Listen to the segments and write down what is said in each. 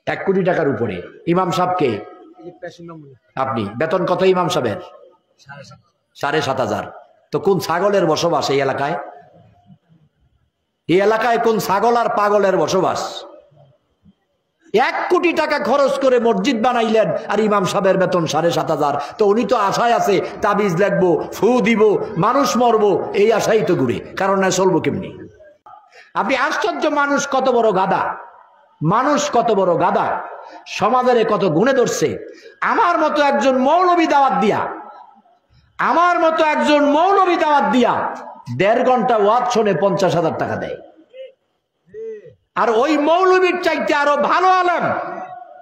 1 কোটি টাকার উপরে। ইমাম সাহেবকে আপনি বেতন কত ইমাম সাহেবের? 7,500। তো কোন ছাগলের বসবাস এই এলাকায়? এই এলাকায় কোন ছাগল আর পাগলের বসবাস? 1 কোটি টাকা খরচ করে মসজিদ বানাইলেন আর ইমাম সাহেবের বেতন 7,500। তো উনি তো আশায় আছে তাবিজ লাগবো, ফু দিব, মানুষ মরবো, এই আশাই তো ঘুরে, কারণ না চলবো কেমনি? আপনি আশ্চর্য, মানুষ কত বড় গাদা, মানুষ কত বড় গাদা, সমাজের কত গুণে ধরছে। আমার মতো একজন মৌলবী দাওয়াত দিয়া, আমার মতো একজন মৌলবী দাওয়াত দিয়া 1.5 ঘন্টা ওয়াজ শুনে 50,000 টাকা দেয়। আর ওই মৌলবীর চাইতে আরো ভালো আলেম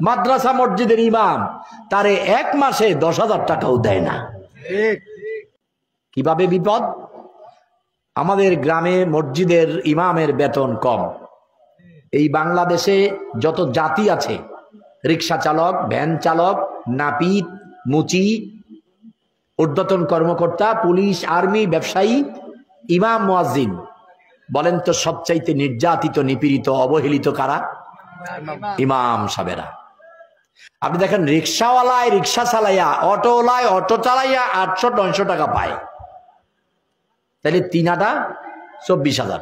মাদ্রাসা মসজিদের ইমাম, তারে 1 মাসে 10,000 টাকাও দেয় না। কিভাবে বিপদ? আমাদের গ্রামে মসজিদের ইমামের বেতন কম। এই বাংলাদেশে যত জাতি আছে, রিক্সা চালক, ভ্যান চালক, নাপিত, মুচি, ঊর্ধ্বতন কর্মকর্তা, পুলিশ, আর্মি, ব্যবসায়ী, ইমাম, মুয়াজ্জিন, বলেন তো সবচাইতে নির্যাতিত, নিপীড়িত, অবহেলিত কারা? ইমাম সাহেবেরা। আপনি দেখেন রিক্সাওয়ালায় রিক্সা চালাইয়া, অটোওয়ালায় অটো চালাইয়া 800-900 টাকা পায়, তাহলে 3 24,000।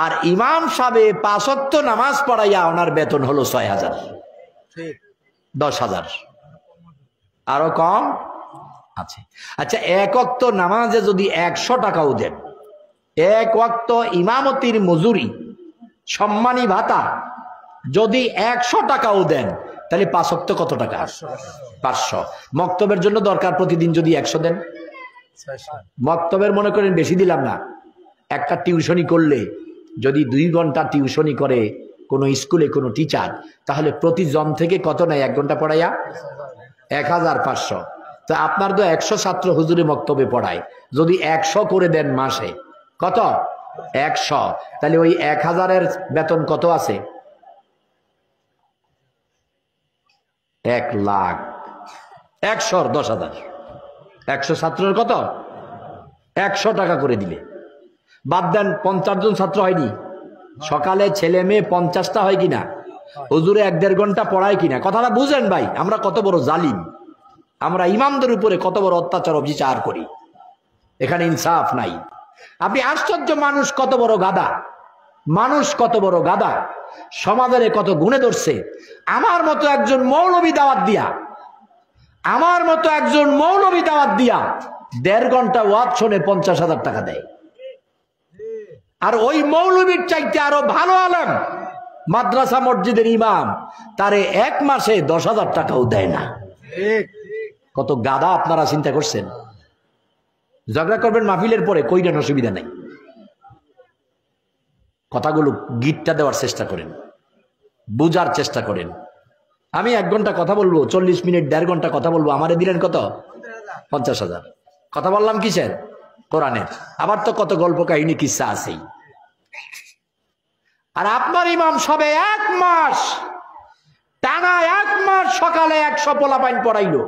আর ইমাম সাহেব 5 ওয়াক্ত নামাজ পড়াইয়া ওনার বেতন হলো 6,000, 10,000, আরো কম আছে। আচ্ছা, 1 ওয়াক্ত নামাজে যদি 100 টাকাও দেন, 1 ওয়াক্ত ইমামতির মজুরি, সম্মানী ভাতা যদি 100 টাকাও দেন, তাহলে 5 ওয়াক্ত কত টাকা? 500। মক্তবের জন্য দরকার প্রতিদিন যদি 100 দেন, মক্তবের মনে করেন বেশি দিলাম না, একটা টিউশনি করলে যদি 2 ঘন্টা টিউশনি করে কোনো স্কুলে কোনো টিচার, তাহলে প্রতি জন থেকে কত নেয় 1 ঘন্টা পড়াইয়া? 1,500। তো আপনার তো 100 ছাত্র হুজুরে মক্তবে পড়ায়, যদি 100 করে দেন মাসে, কত? 100। তাহলে ওই 1,000-এর বেতন কত আছে? 1 লাখ। 100-র 10,000, 100 ছাত্রের কত? 100 টাকা করে দিলে। বাদ দেন 50 জন ছাত্র হয়নি, সকালে ছেলে মেয়ে 50টা হয় কিনা, হুজুরে 1-1.5 ঘন্টা পড়ায় কিনা? কথাটা বুঝেন ভাই, আমরা কত বড় জালিম, আমরা ইমামদের উপরে কত বড় অত্যাচার অবিচার করি, এখানে ইনসাফ নাই। আপনি আশ্চর্য, মানুষ কত বড় গাদা, মানুষ কত বড় গাদা, সমাজের কত গুণে ধরছে। আমার মতো একজন মৌলবী দাওয়াত দিয়া, আমার মতো একজন মৌলবী দাওয়াত দিয়া 1.5 ঘন্টা ওয়াজ শুনে 50,000 টাকা দেয়। আর ওই মৌলবীর চাইতে আরো ভালো আলেম মাদ্রাসা মসজিদের ইমাম, তারে 1 মাসে 10,000 টাকাও দেয় না। কত গাদা আপনারা চিন্তা করছেন? ঝগড়া করবেন মাহফিলের পরে, কইরেন, অসুবিধা নাই, কথাগুলো গিটটা দেওয়ার চেষ্টা করেন, বুঝার চেষ্টা করেন। আমি 1 ঘন্টা কথা বলবো, 40 মিনিট 1.5 ঘন্টা কথা বলবো, আমারে দিলেন কত? 50,000। কথা বললাম কিসের? কোরআনের। আবার তো কত গল্প কাহিনী কিসসা আছেই। আর আপনার ইমাম সবে 1 মাস টানা, 1 মাস সকালে 100 পোলাপাইন পড়াইলো,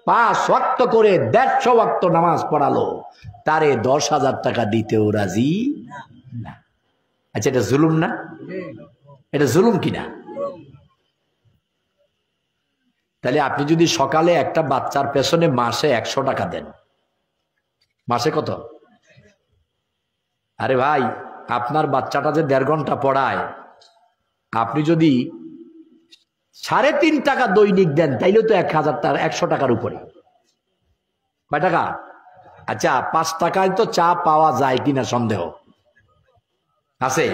5 ওয়াক্ত করে 150 ওয়াক্ত নামাজ পড়ালো, তারে 10,000 টাকা দিতেও রাজি না। আচ্ছা, এটা জুলুম না? এটা জুলুম কিনা? তাহলে আপনি যদি সকালে একটা বাচ্চার পেছনে মাসে 100 টাকা দেন, মাসে কত? আরে ভাই, আপনার বাচ্চাটা যে 1.5 ঘন্টা পড়ায়, আপনি যদি 3.5 টাকা দৈনিক দেন, তাইলে তো 100 টাকার উপরে। কয় টাকা? আচ্ছা, 5 টাকায় তো চা পাওয়া যায় কিনা সন্দেহ আছে?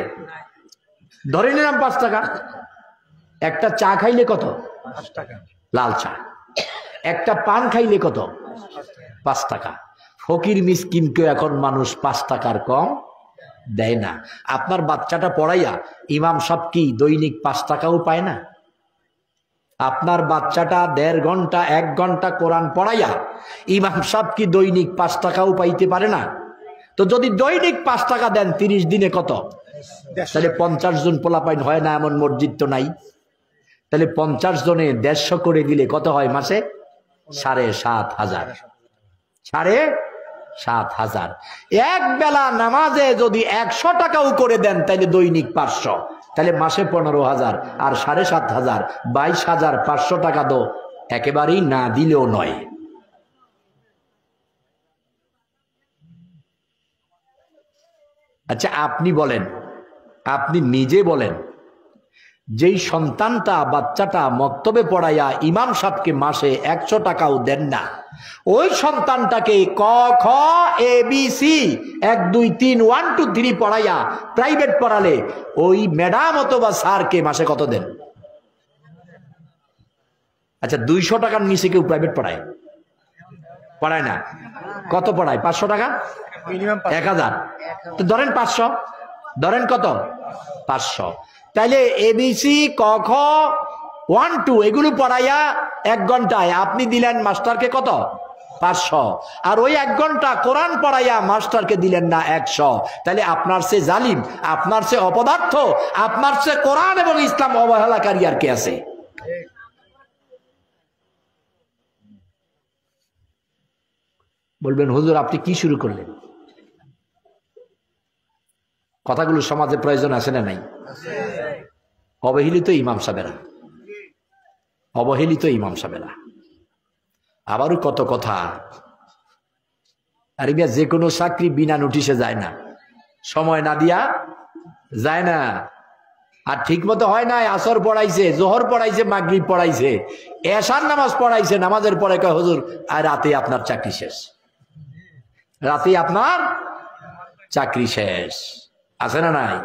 ধরে নিলাম 5 টাকা। একটা চা খাইলে কত? 5 টাকা। লাল চা। একটা পান খাইলে কত? 5 টাকা। ফকির মিসকিনকে এখন মানুষ 5 টাকার কম দেয় না। আপনার বাচ্চাটা পড়াইয়া ইমাম সাহেব কি দৈনিক 5 টাকাও পায় না? আপনার বাচ্চাটা 1.5 ঘন্টা 1 ঘন্টা কোরআন পড়াইয়া ইমাম সাহেব কি দৈনিক 5 টাকাও পাইতে পারে না? তো যদি দৈনিক 5 টাকা দেন, 30 দিনে কত? তাহলে 50 জন পোলাপাইন হয় না? এমন মসজিদ তো নাই। তাহলে 50 জনে 150 করে দিলে কত হয় মাসে? 7,500। 7,500। এক বেলা নামাজে যদি 100 টাকাও করে দেন, তাহলে দৈনিক 500, তাহলে মাসে 15,000 আর 7,500, 22,500 টাকা তো একেবারেই না দিলেও নয়। আচ্ছা আপনি বলেন, আপনি নিজে বলেন, যেই সন্তানটা বাচ্চাটা মক্তবে পড়াইয়া ইমাম সাহেবকে মাসে 100 টাকাও দেন না, ওই সন্তানটাকে ক খ এ বি সি 1 2 3 1 2 3 পড়াইয়া প্রাইভেট পড়ালে ওই ম্যাডাম অথবা স্যারকে মাসে কত দেন? আচ্ছা 200 টাকার নিচে কেউ প্রাইভেট পড়ায়? পড়ায় না। কত পড়ায়? 500 টাকা, 1000। তো ধরেন 500, ধরেন কত? 500। তাইলে এবিসি ক খ 1 2 এগুলো পড়াইয়া 1 ঘন্টায় আপনি দিলেন মাস্টারকে কত? 500। আর ওই 1 ঘন্টা কোরআন পড়াইয়া মাস্টারকে দিলেন না 100। তাহলে আপনার সে জালিম, আপনার সে অপদার্থ, আপনার সে কোরআন এবং ইসলাম অবহেলাকারী আর কে আছে? বলবেন হুজুর আপনি কি শুরু করলেন? কথাগুলো সমাজে প্রয়োজন আছে না নাই? অবহেলিত ইমাম সাহেবেরা, অবহেলিত ইমাম সাহেবেরা। আবারও কত কথা। আরে মিয়া যে কোনো চাকরি বিনা নোটিশে যায় না, সময় না দিয়া যায় না। আর ঠিক মতো হয় নাই, আসর পড়াইছে, জোহর পড়াইছে, মাগরিব পড়াইছে, এশার নামাজ পড়াইছে, নামাজের পরে কয় হুজুর আর রাতে আপনার চাকরি শেষ, রাতে আপনার চাকরি শেষ। আছে না নাই?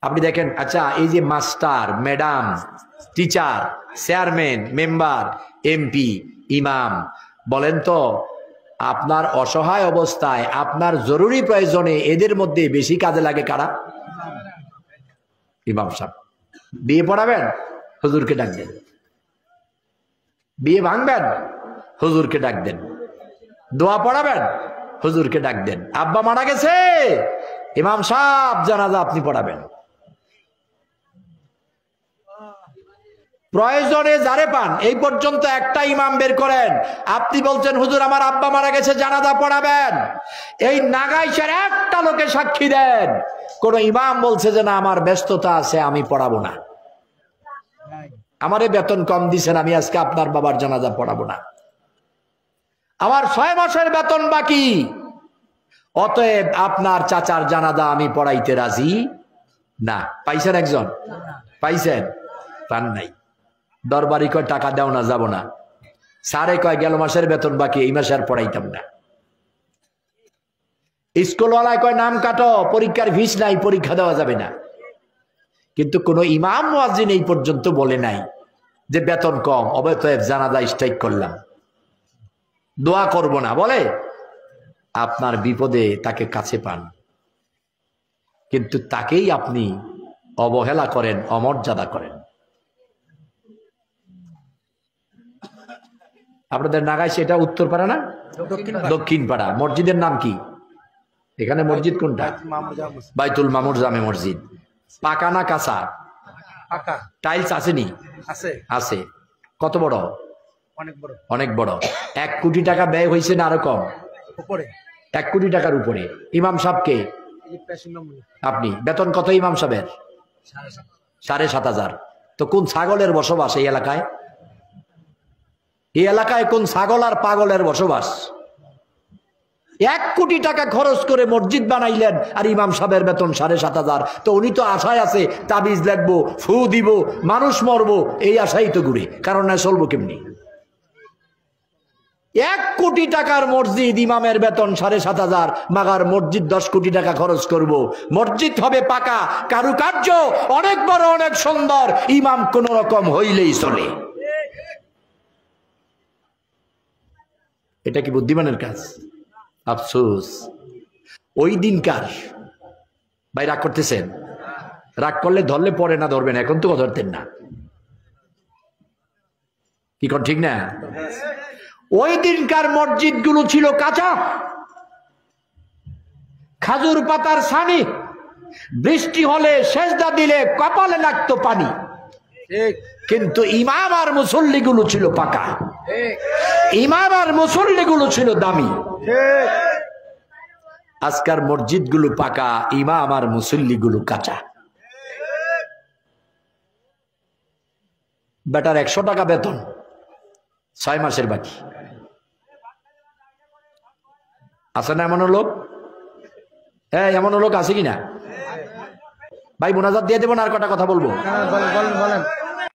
আপনি দেখেন, আচ্ছা এই যে master, madam, teacher, chairman, member, MP, ইমাম, বলেন তো আপনার অসহায় অবস্থায় আপনার জরুরি প্রয়োজনে এদের মধ্যে বেশি কাজে লাগে কারা? ইমাম সাহেব। বিয়ে পড়াবেন, হুজুরকে ডাক দেন। বিয়ে ভাঙবেন, হুজুরকে ডাক দেন। দোয়া পড়াবেন, হুজুরকে ডাক দেন। আব্বা মারা গেছে, ইমাম সাহেব জানাজা আপনি পড়াবেন। প্রয়োজনে যারে পান, এই পর্যন্ত একটা ইমাম বের করেন, আপনি বলছেন হুজুর আমার আব্বা মারা গেছে, জানাজা পড়াবেন। এই নাগাইশের একটা লোকে সাক্ষী দেন কোন ইমাম বলছে যে না আমার ব্যস্ততা আছে আমি পড়াবো না, আমারে বেতন কম দিছেন আমি আজকে আপনার বাবার জানাজা পড়াবো না, আমার 6 মাসের বেতন বাকি, অতএব আপনার চাচার জানাজা আমি পড়াইতে রাজি না। পাইছেন একজন? পাইছেন? পান নাই। দরবারি কয় টাকা দাও না, যাব না। স্যারে কয় গেল মাসের বেতন বাকি, এই মাসে আর পড়াইতাম না। স্কুলওয়ালায় কয় নাম কাটো, পরীক্ষার ফিস নাই, পরীক্ষা দেওয়া যাবে না। কিন্তু কোন ইমাম মুয়াজ্জিন এই পর্যন্ত বলে নাই যে বেতন কম, অতএব জানাজা স্ট্রাইক করলাম, দোয়া করব না। বলে আপনার বিপদে তাকে কাছে পান, কিন্তু তাকেই আপনি অবহেলা করেন, অমর্যাদা করেন। আপনাদের নাগাইছে এটা উত্তরপাড়া না দক্ষিণ পাড়া? মসজিদের নাম কি? এখানে মসজিদ কোনটা? বাইতুল মামুর জামে মসজিদ। পাকা না কাঁচা? টাইলস আসেনি? আছে। কত বড়? অনেক বড়। 1 কোটি টাকা ব্যয় হয়েছে না আরো কম? 1 কোটি টাকার উপরে। ইমাম সাহেবকে আপনি বেতন কত ইমাম সাহেবের? 7,500। তো কোন ছাগলের বসবাস এই এলাকায়? এই এলাকায় কোন ছাগল আর পাগলের বসবাস? 1 কোটি টাকা খরচ করে মসজিদ বানাইলেন আর ইমাম সাহেবের বেতন 7,500। তো উনি তো আশায় আছে তাবিজ লাগবো, ফু দিব, মানুষ মরবো, এই আশাই তো ঘুরে, কারণ না চলবো কেমনি? 1 কোটি টাকার মসজিদ, ইমামের বেতন 7,500, মাগার মসজিদ 10 কোটি টাকা খরচ করব, মসজিদ হবে পাকা, কারুকার্য অনেক বড়, অনেক সুন্দর, ইমাম কোন রকম হইলেই চলে। এটা কি বুদ্ধিমানের কাজ? আফসোস। ওই দিনকার ভাই রাগ করতেছেন? রাগ করলে ধরলে পরে না ধরবেন, এখন তো ধরতেন না, কি কর ঠিক না? ওই দিনকার মসজিদ গুলো ছিল কাঁচা, খাজুর পাতার ছানি, বৃষ্টি হলে সেজদা দিলে কপালে লাগতো পানি। কিন্তু ইমাম আর মুসল্লি গুলো ছিল পাকা, ইমাম আর মুসল্লি গুলো ছিল দামি। আজকার মসজিদ গুলো পাকা, ইমাম আর মুসল্লি গুলো কাঁচা। বেটার 100 টাকা বেতন, 6 মাসের বাকি। আছে না এমন লোক? হ্যাঁ, এমন লোক আছে কিনা? ভাই মোনাজাত দিয়ে দেবো না আর কটা কথা বলবো? বলেন বলেন।